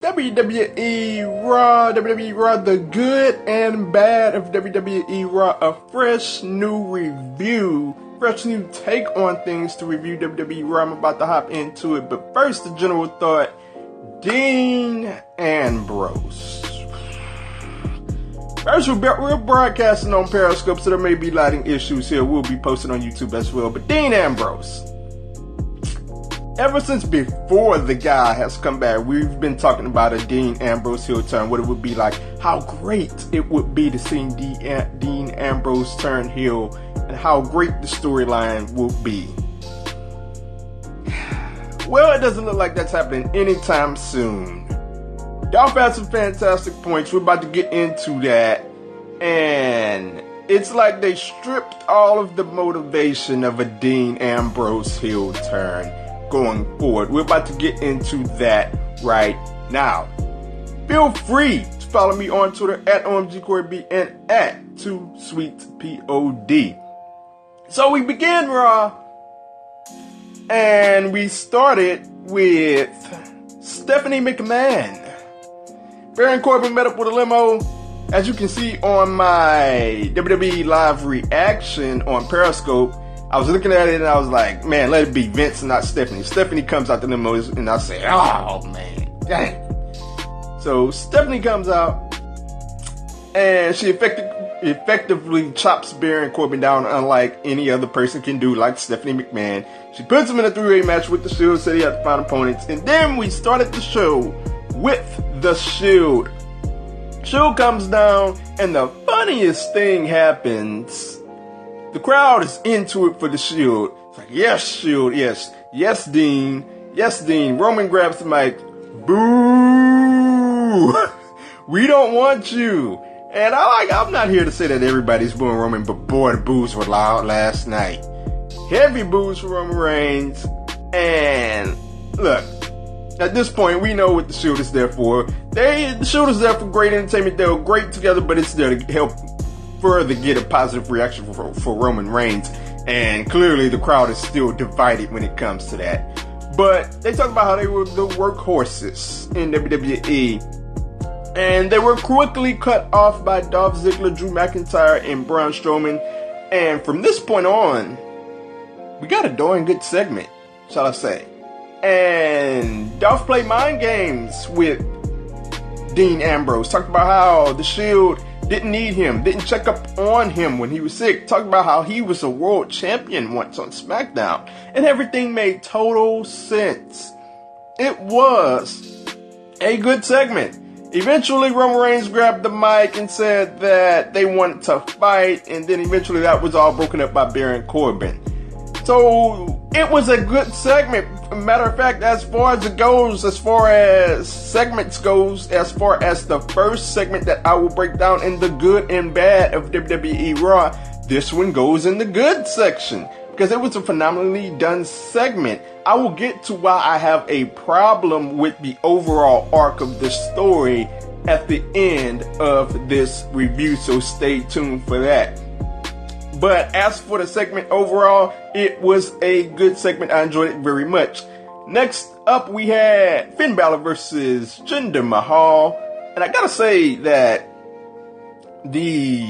WWE RAW, WWE RAW, the good and bad of WWE RAW, a fresh new review, fresh new take on things to review WWE RAW. I'm about to hop into it, but first, the general thought, Dean Ambrose. First, we're broadcasting on Periscope, so there may be lighting issues here. We'll be posting on YouTube as well, but Dean Ambrose. Ever since before the guy has come back, we've been talking about a Dean Ambrose heel turn, what it would be like, how great it would be to see Dean Ambrose turn heel, and how great the storyline will be. Well, it doesn't look like that's happening anytime soon. Dolph has some fantastic points. We're about to get into that, and it's like they stripped all of the motivation of a Dean Ambrose heel turn going forward. We're about to get into that right now. Feel free to follow me on Twitter at OMGCoreyB and at 2SweetPod. So we began Raw, and we started with Stephanie McMahon. Baron Corbin met up with a limo. As you can see on my WWE live reaction on Periscope, I was looking at it and I was like, man, let it be Vince and not Stephanie. Stephanie comes out the limo and I say, oh man, dang. So Stephanie comes out and she effectively chops Baron Corbin down unlike any other person can do, like Stephanie McMahon. She puts him in a three-way match with the Shield, said he had to find opponents. And then we started the show with the Shield. Shield comes down and the funniest thing happens. The crowd is into it for the Shield. It's like, yes, Shield, yes. Yes, Dean. Yes, Dean. Roman grabs the mic. Boo! We don't want you. And I'm not here to say that everybody's booing Roman, but boy, the boos were loud last night. Heavy boos for Roman Reigns. And look, at this point, we know what the Shield is there for. The Shield is there for great entertainment. They're great together, but it's there to help further get a positive reaction for Roman Reigns, and clearly the crowd is still divided when it comes to that. But they talk about how they were the workhorses in WWE, and they were quickly cut off by Dolph Ziggler, Drew McIntyre, and Braun Strowman. And from this point on, we got a darn good segment, shall I say. And Dolph played mind games with Dean Ambrose, talked about how the Shield didn't need him, didn't check up on him when he was sick. Talked about how he was a world champion once on SmackDown. And everything made total sense. It was a good segment. Eventually, Roman Reigns grabbed the mic and said that they wanted to fight. And then eventually that was all broken up by Baron Corbin. So it was a good segment. Matter of fact, as far as segments goes, as far as the first segment that I will break down in the good and bad of WWE Raw, this one goes in the good section because it was a phenomenally done segment. I will get to why I have a problem with the overall arc of the story at the end of this review, so stay tuned for that. But as for the segment overall, it was a good segment. I enjoyed it very much. Next up, we had Finn Balor versus Jinder Mahal. And I gotta say that the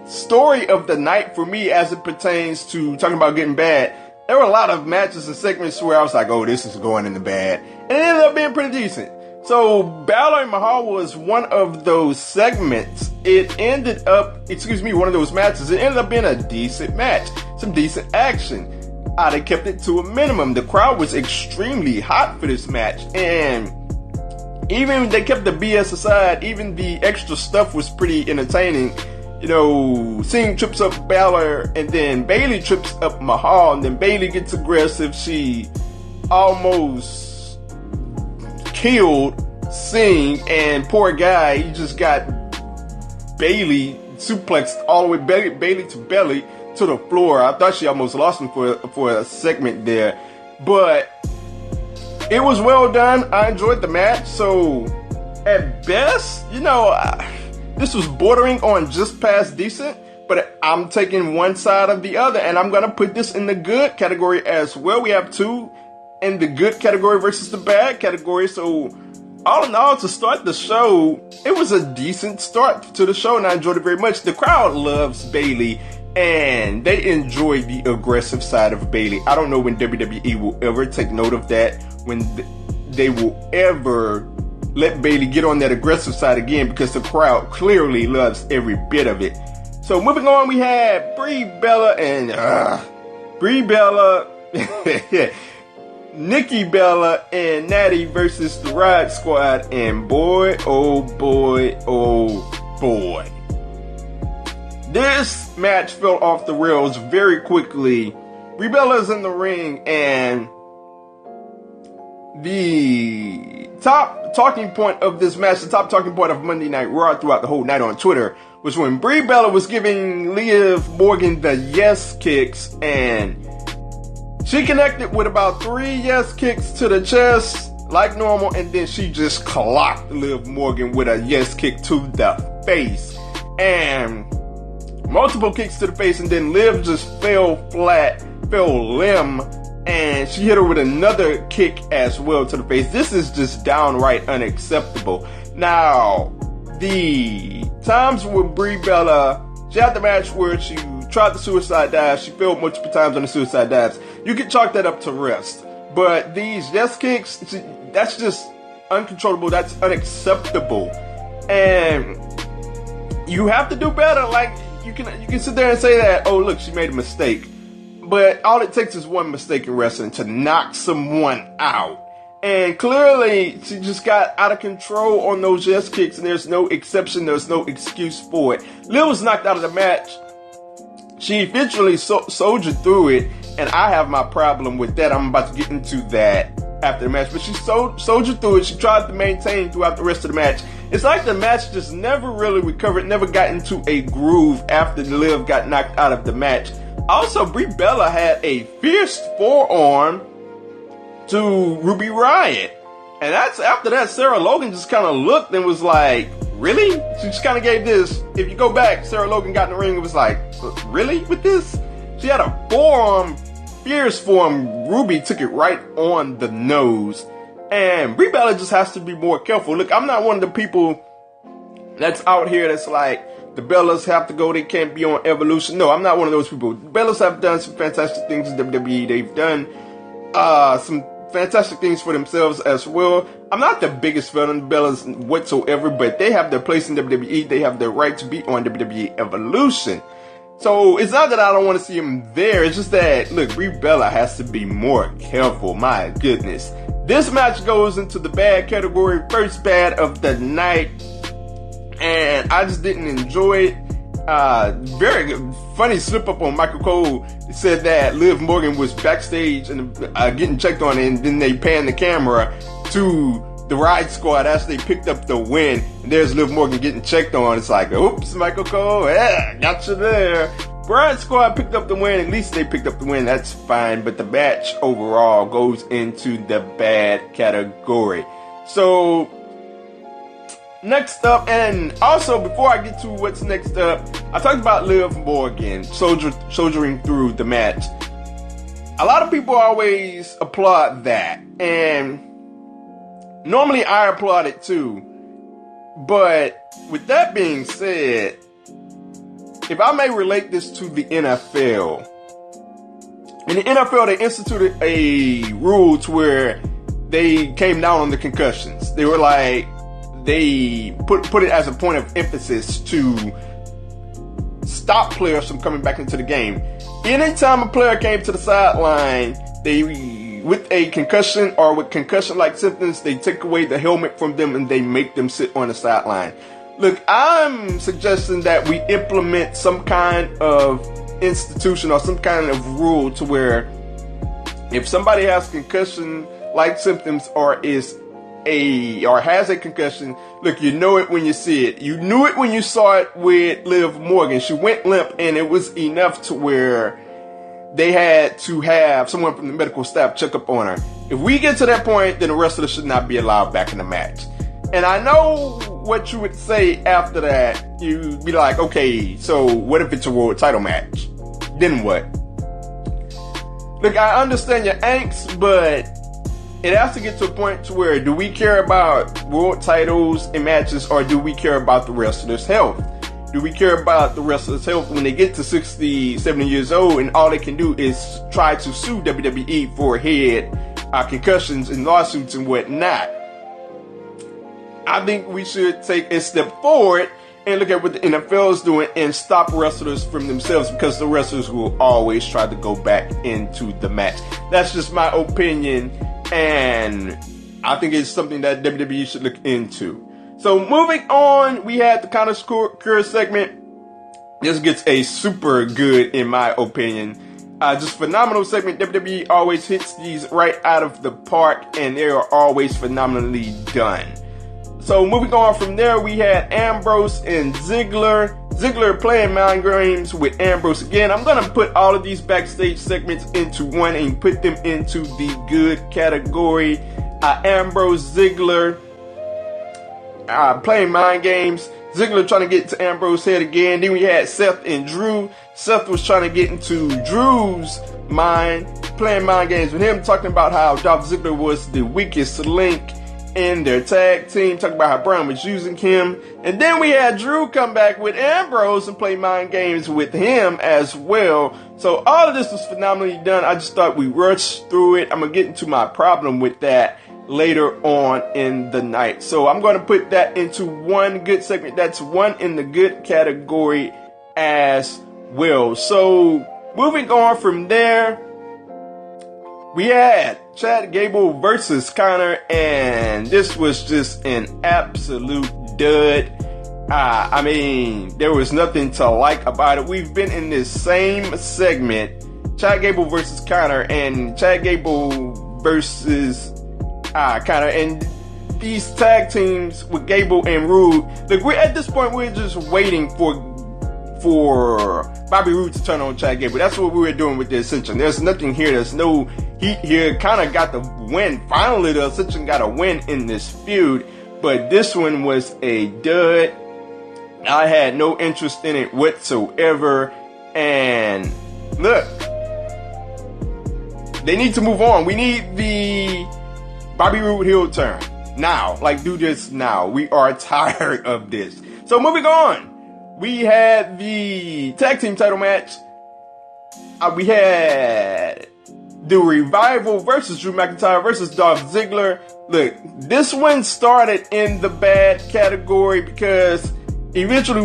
story of the night for me as it pertains to talking about getting bad, there were a lot of matches and segments where I was like, oh, this is going in the bad. And it ended up being pretty decent. So Balor and Mahal was one of those segments. One of those matches. It ended up being a decent match. Some decent action. They kept it to a minimum. The crowd was extremely hot for this match. And even they kept the BS aside, even the extra stuff was pretty entertaining. You know, Singh trips up Balor and then Bayley trips up Mahal. And then Bayley gets aggressive. She almost killed Singh, and poor guy, he just got Bayley suplexed all the way Bayley to belly to the floor. I thought she almost lost him for a segment there, but it was well done. I enjoyed the match. So at best, this was bordering on just past decent, but I'm taking one side or the other, and I'm gonna put this in the good category as well. We have two in the good category versus the bad category. So all in all, to start the show, it was a decent start to the show, and I enjoyed it very much. The crowd loves Bayley, and they enjoy the aggressive side of Bayley. I don't know when WWE will ever take note of that, when they will ever let Bayley get on that aggressive side again, because the crowd clearly loves every bit of it. So moving on, we had Brie Bella and Nikki Bella and Natty versus the Riot Squad, and boy, oh boy, oh boy, this match fell off the rails very quickly. Brie Bella's in the ring, and the top talking point of this match, the top talking point of Monday Night Raw throughout the whole night on Twitter, was when Brie Bella was giving Liv Morgan the yes kicks, and she connected with about 3 yes kicks to the chest like normal, and then she just clocked Liv Morgan with a yes kick to the face, and multiple kicks to the face, and then Liv just fell limb, and she hit her with another kick as well to the face. This is just downright unacceptable. Now, the times with Brie Bella, she had the match where she tried the suicide dive. She failed multiple times on the suicide dives. You can chalk that up to rest. But these yes kicks, that's just uncontrollable. That's unacceptable. And you have to do better. Like, you can sit there and say that, oh, look, she made a mistake. But all it takes is one mistake in wrestling to knock someone out. And clearly, she just got out of control on those yes kicks, and there's no exception, there's no excuse for it. Liv was knocked out of the match. She eventually soldiered through it, and I have my problem with that. I'm about to get into that after the match. But she soldiered through it. She tried to maintain throughout the rest of the match. It's like the match just never really recovered, never got into a groove after Liv got knocked out of the match. Also, Brie Bella had a fierce forearm to Ruby Riott. And that's after that, Sarah Logan just kind of looked and was like, really? She just kind of gave this. If you go back, Sarah Logan got in the ring and was like, really with this? She had a forearm, fierce forearm. Ruby took it right on the nose. And Brie Bella just has to be more careful. Look, I'm not one of the people that's out here that's like, the Bellas have to go, they can't be on Evolution. No, I'm not one of those people. The Bellas have done some fantastic things in WWE. They've done some fantastic things for themselves as well. I'm not the biggest fan of the Bellas whatsoever, but they have their place in WWE. They have their right to be on WWE Evolution. So it's not that I don't want to see them there. It's just that, look, Brie Bella has to be more careful. My goodness. This match goes into the bad category, first bad of the night. And I just didn't enjoy it. Very funny slip up on Michael Cole. He said that Liv Morgan was backstage and getting checked on, and then they panned the camera to the Riot Squad as they picked up the win. And there's Liv Morgan getting checked on. It's like, oops, Michael Cole, yeah, got you there. Riot Squad picked up the win. At least they picked up the win. That's fine. But the match overall goes into the bad category. So next up, and also before I get to what's next up, I talked about Liv Morgan soldiering through the match. A lot of people always applaud that, and normally I applaud it too. But with that being said, if I may relate this to the NFL, in the NFL they instituted a rule to where they came down on the concussions. They were like, they put it as a point of emphasis to stop players from coming back into the game. Anytime a player came to the sideline, with a concussion or with concussion-like symptoms, they take away the helmet from them and they make them sit on the sideline. Look, I'm suggesting that we implement some kind of institution or some kind of rule to where if somebody has concussion-like symptoms or has a concussion, look, you know it when you see it. You knew it when you saw it with Liv Morgan. She went limp, and it was enough to where they had to have someone from the medical staff check up on her. If we get to that point, then the wrestler should not be allowed back in the match. And I know what you would say after that. You'd be like, okay, so what if it's a world title match? Then what? Look, I understand your angst, but it has to get to a point to where, do we care about world titles and matches, or do we care about the wrestler's health? Do we care about the wrestler's health when they get to 60, 70 years old and all they can do is try to sue WWE for head concussions and lawsuits and whatnot? I think we should take a step forward and look at what the NFL is doing and stop wrestlers from themselves, because the wrestlers will always try to go back into the match. That's just my opinion, and I think it's something that WWE should look into. So moving on, we had the Counter Cure segment. This gets a super good, in my opinion. Just phenomenal segment. WWE always hits these right out of the park, and they are always phenomenally done. So moving on from there, we had Ambrose and Ziggler. Ziggler playing mind games with Ambrose again. I'm going to put all of these backstage segments into one and put them into the good category. Ambrose, Ziggler playing mind games. Ziggler trying to get into Ambrose's head again. Then we had Seth and Drew. Seth was trying to get into Drew's mind, playing mind games with him, talking about how Dolph Ziggler was the weakest link in their tag team, talking about how Brown was using him. And then we had Drew come back with Ambrose and play mind games with him as well. So all of this was phenomenally done. I just thought we rushed through it. I'm going to get into my problem with that later on in the night. So I'm going to put that into one good segment. That's one in the good category as well. So moving on from there, we had Chad Gable versus Connor, and this was just an absolute dud. I mean, there was nothing to like about it. We've been in this same segment, Chad Gable versus Connor, and Chad Gable versus Connor, and these tag teams with Gable and Rude. Look, we're at this point, we're just waiting for Bobby Roode to turn on Chad Gable. That's what we were doing with the Ascension. There's nothing here. There's no heat here. Kind of got the win. Finally, the Ascension got a win in this feud, but this one was a dud. I had no interest in it whatsoever. And look, they need to move on. We need the Bobby Roode heel turn now. Like, do this now. We are tired of this. So moving on. We had the tag team title match. We had the Revival versus Drew McIntyre versus Dolph Ziggler. Look, this one started in the bad category because initially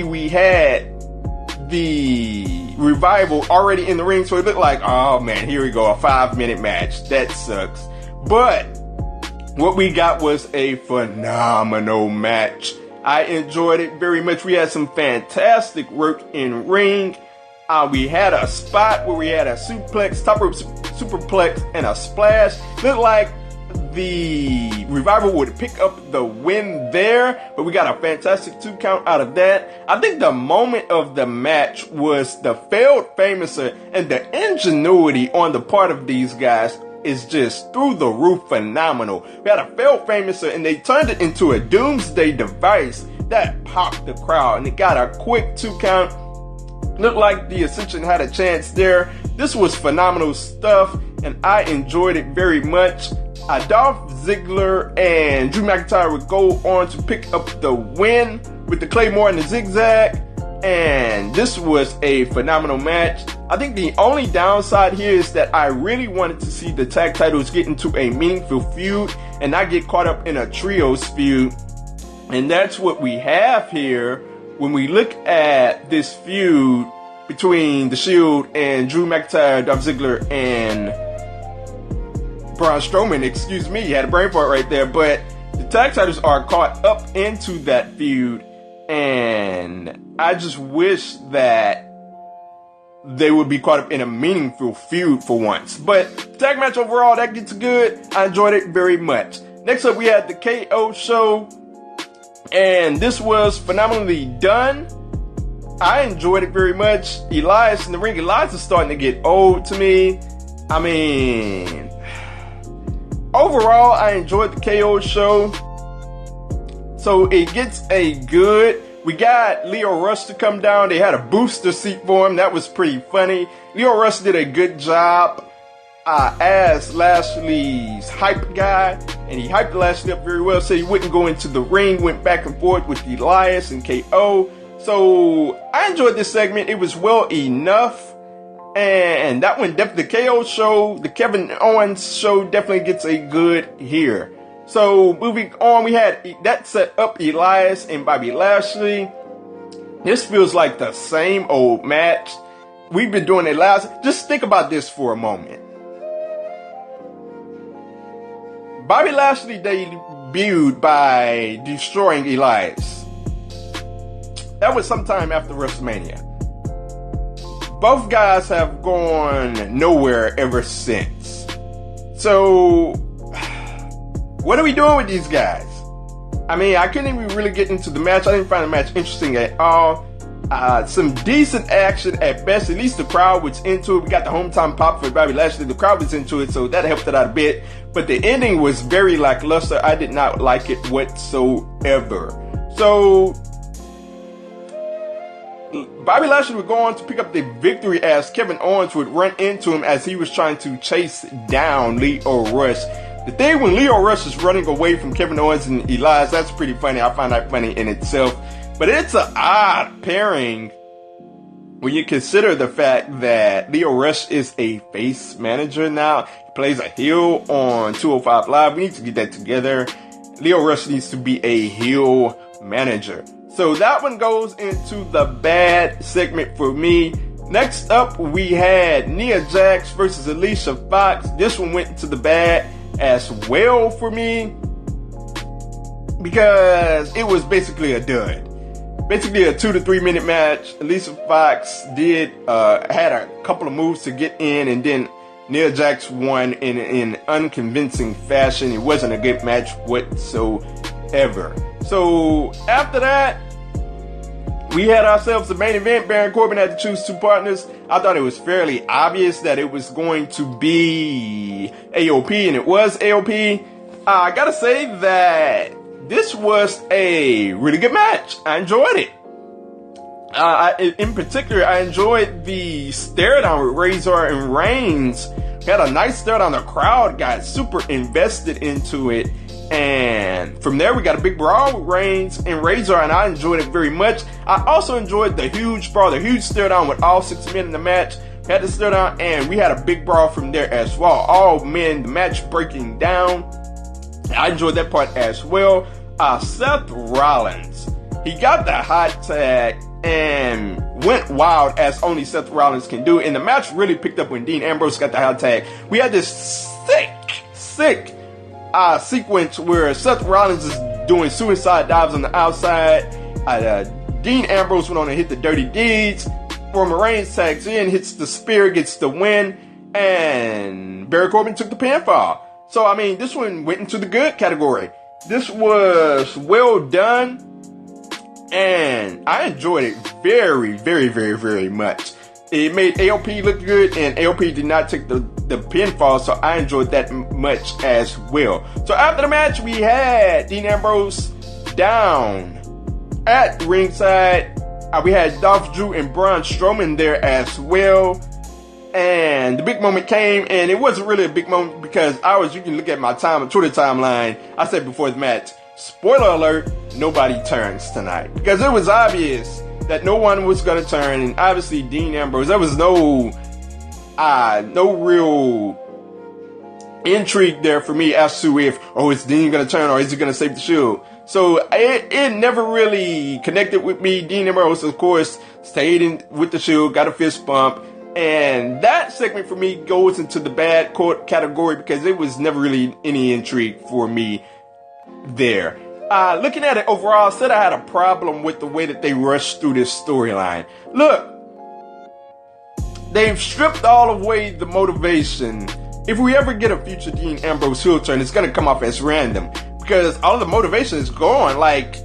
we had the Revival already in the ring, so it looked like, oh man, here we go, a 5-minute match. That sucks. But what we got was a phenomenal match. I enjoyed it very much. We had some fantastic work in ring. We had a spot where we had a suplex, top rope superplex, and a splash. Looked like the Revival would pick up the win there, but we got a fantastic 2 count out of that. I think the moment of the match was the failed famouser, and the ingenuity on the part of these guys is just through the roof phenomenal. We had a failed famouser, and they turned it into a doomsday device that popped the crowd, and it got a quick 2 count. Looked like the Ascension had a chance there. This was phenomenal stuff, and I enjoyed it very much. Dolph Ziggler and Drew McIntyre would go on to pick up the win with the Claymore and the Zigzag, and this was a phenomenal match. I think the only downside here is that I really wanted to see the tag titles get into a meaningful feud and not get caught up in a trios feud. And that's what we have here when we look at this feud between The Shield and Drew McIntyre, Dolph Ziggler, and Braun Strowman. Excuse me, you had a brain fart right there. But the tag titles are caught up into that feud, and I just wish that they would be caught up in a meaningful feud for once. But tag match overall, that gets good. I enjoyed it very much. Next up, we had the KO show, and this was phenomenally done. I enjoyed it very much. Elias in the ring. Elias is starting to get old to me. I mean, overall, I enjoyed the KO show. So it gets a good. We got Leo Rush to come down. They had a booster seat for him. That was pretty funny. Leo Rush did a good job. as Lashley's hype guy, and he hyped Lashley up very well, said he wouldn't go into the ring, went back and forth with Elias and KO. So I enjoyed this segment. It was well enough. And that one, definitely the KO show, the Kevin Owens show definitely gets a good here. So moving on, we had that set up Elias and Bobby Lashley. This feels like the same old match. We've been doing it last. Just think about this for a moment. Bobby Lashley debuted by destroying Elias. That was sometime after WrestleMania. Both guys have gone nowhere ever since. So, what are we doing with these guys? I mean, I couldn't even really get into the match. I didn't find the match interesting at all. Some decent action at best. At least the crowd was into it. We got the hometown pop for Bobby Lashley. The crowd was into it, so that helped it out a bit. But the ending was very lackluster. I did not like it whatsoever. So, Bobby Lashley would go on to pick up the victory as Kevin Owens would run into him as he was trying to chase down Lio Rush. The thing when Lio Rush is running away from Kevin Owens and Elias, that's pretty funny. I find that funny in itself. But it's an odd pairing when you consider the fact that Lio Rush is a face manager now. He plays a heel on 205 Live. We need to get that together. Lio Rush needs to be a heel manager. So that one goes into the bad segment for me. Next up, we had Nia Jax versus Alicia Fox. This one went into the bad as well for me because it was basically a dud. Basically a 2 to 3 minute match. Alicia Fox had a couple of moves to get in, and then Nia Jax won in unconvincing fashion. It wasn't a good match whatsoever. So after that, we had ourselves the main event. Baron Corbin had to choose two partners. I thought it was fairly obvious that it was going to be AOP, and it was AOP. I gotta say that this was a really good match. I enjoyed it. In particular, I enjoyed the stare down with Razor and Reigns. We had a nice stare down. The crowd got super invested into it. And from there, we got a big brawl with Reigns and Razor, and I enjoyed it very much. I also enjoyed the huge brawl, the huge stare down with all 6 men in the match. We had the stare down, and we had a big brawl from there as well. All men, the match breaking down. I enjoyed that part as well. Seth Rollins, he got the hot tag and went wild as only Seth Rollins can do. And the match really picked up when Dean Ambrose got the hot tag. We had this sick sequence where Seth Rollins is doing suicide dives on the outside. Dean Ambrose went on and hit the dirty deeds. Roman Reigns tags in, hits the spear, gets the win, and Baron Corbin took the pinfall. So, I mean, this one went into the good category. This was well done, and I enjoyed it very, very, very, very much. It made AOP look good, and AOP did not take the pinfall, so I enjoyed that much as well. So after the match, we had Dean Ambrose down at ringside. We had Dolph, Drew, and Braun Strowman there as well. And the big moment came, and it wasn't really a big moment because you can look at my Twitter timeline. I said before the match, spoiler alert, nobody turns tonight. Because it was obvious that no one was going to turn, and obviously Dean Ambrose, there was no real intrigue there for me as to if, is Dean going to turn or is he going to save the Shield? So it never really connected with me. Dean Ambrose, of course, stayed in with the Shield, got a fist bump, and that segment for me goes into the bad category because it was never really any intrigue for me there. Looking at it overall, I said I had a problem with the way that they rushed through this storyline. Look, they've stripped all away the motivation. If we ever get a future Dean Ambrose heel turn, it's going to come off as random because all of the motivation is gone. Like,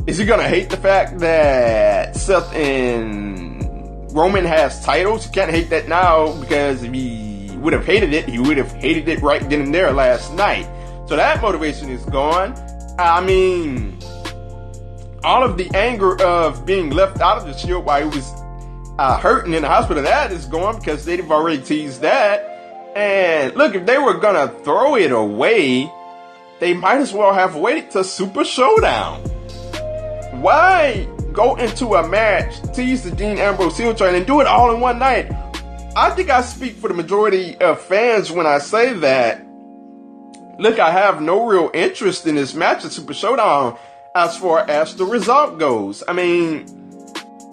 is he going to hate the fact that Seth and Roman has titles? You can't hate that now because if he would have hated it, he would have hated it right then and there last night. So that motivation is gone. I mean, all of the anger of being left out of the Shield while he was hurting in the hospital, that is gone because they've already teased that. And look, if they were gonna throw it away, they might as well have waited to Super Showdown. Why go into a match, tease the Dean Ambrose heel turn, and do it all in one night? I think I speak for the majority of fans when I say that. Look, I have no real interest in this match at Super Showdown as far as the result goes. I mean,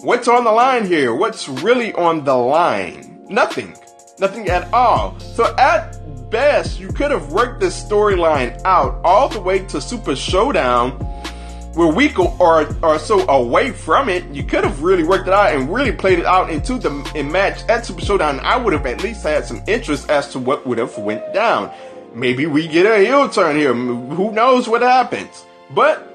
what's on the line here? What's really on the line? Nothing. Nothing at all. So at best, you could have worked this storyline out all the way to Super Showdown. We're a week or so away from it. You could have really worked it out and really played it out into the match at Super Showdown. I would have at least had some interest as to what would have went down. Maybe we get a heel turn here. Who knows what happens? But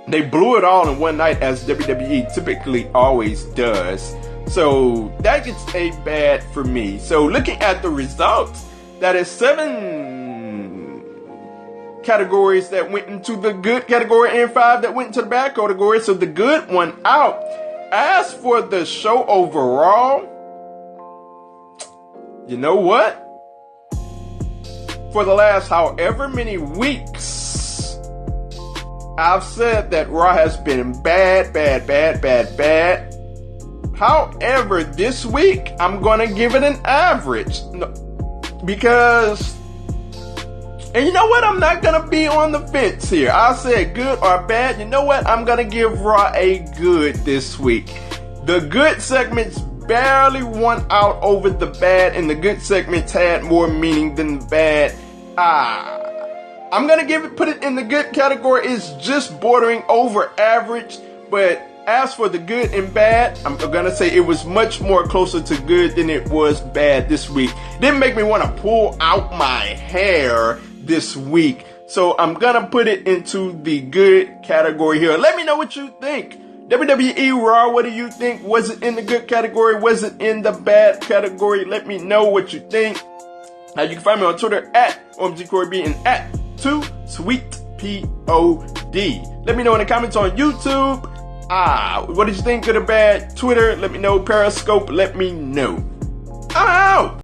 they blew it all in one night, as WWE typically always does. So that gets a bad for me. So looking at the results, that is 7 categories that went into the good category and 5 that went into the bad category. So the good won out. As for the show overall, you know what? For the last however many weeks, I've said that Raw has been bad. However, this week, I'm going to give it an average. Because, and you know what? I'm not going to be on the fence here. I said good or bad. You know what? I'm going to give Raw a good this week. The good segments barely won out over the bad, and the good segments had more meaning than the bad. I'm going to put it in the good category. It's just bordering over average, but as for the good and bad, I'm gonna say it was much more closer to good than it was bad this week. Didn't make me want to pull out my hair this week. So I'm gonna put it into the good category here. Let me know what you think. WWE RAW, what do you think? Was it in the good category? Was it in the bad category? Let me know what you think. Now you can find me on Twitter at OMGCoreyB and at 2SweetPod. Let me know in the comments on YouTube. What did you think? Good or bad? Twitter, let me know. Periscope, let me know. I'm out!